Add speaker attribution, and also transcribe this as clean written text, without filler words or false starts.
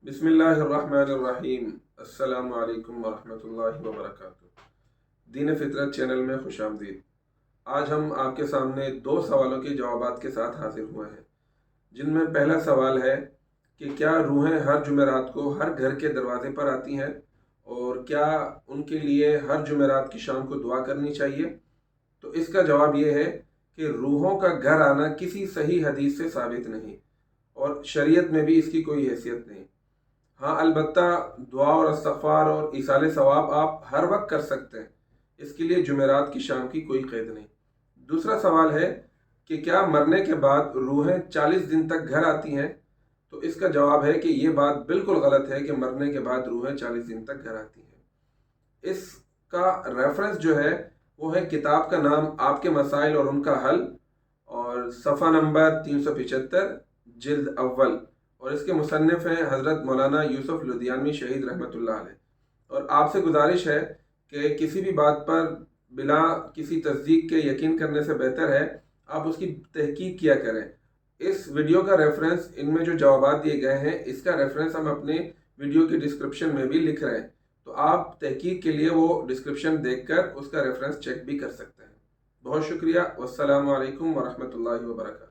Speaker 1: बिस्मिल्लाहिर्रहमानिर्रहीम। अस्सलामु अलैकुम वरहमतुल्लाहि वबरकातुह। दीन फितरत चैनल में खुश आमदीद। आज हम आपके सामने दो सवालों के जवाबात के साथ हाजिर हुए हैं, जिनमें पहला सवाल है कि क्या रूहें हर जुमेरात को हर घर के दरवाजे पर आती हैं और क्या उनके लिए हर जुमेरात की शाम को दुआ करनी चाहिए। तो इसका जवाब ये है कि रूहों का घर आना किसी सही हदीस से साबित नहीं और शरीयत में भी इसकी कोई हैसियत नहीं। हाँ, अलबत्ता दुआ और इस्तग़फ़ार और ईसाले सवाब आप हर वक्त कर सकते हैं, इसके लिए जुमेरात की शाम की कोई क़ैद नहीं। दूसरा सवाल है कि क्या मरने के बाद रूहें 40 दिन तक घर आती हैं। तो इसका जवाब है कि ये बात बिल्कुल गलत है कि मरने के बाद रूहें 40 दिन तक घर आती हैं। इसका रेफरेंस जो है वो है किताब का नाम आपके मसाइल और उनका हल, और सफ़ा नंबर 375, जिल्द अव्वल, और इसके मुसन्निफ़ हैं हज़रत मौलाना यूसुफ़ लुधियानवी शहीद रहमतुल्लाह अलैह। और आपसे गुजारिश है कि किसी भी बात पर बिला किसी तस्दीक के यकीन करने से बेहतर है आप उसकी तहकीक किया करें। इस वीडियो का रेफरेंस, इनमें जो जवाबात दिए गए हैं, इसका रेफरेंस हम अपने वीडियो के डिस्क्रिप्शन में भी लिख रहे हैं, तो आप तहकीक के लिए वो डिस्क्रिप्शन देखकर उसका रेफरेंस चेक भी कर सकते हैं। बहुत शुक्रिया। वस्सलामु अलैकुम वरहमतुल्लाहि वबरकातुहू।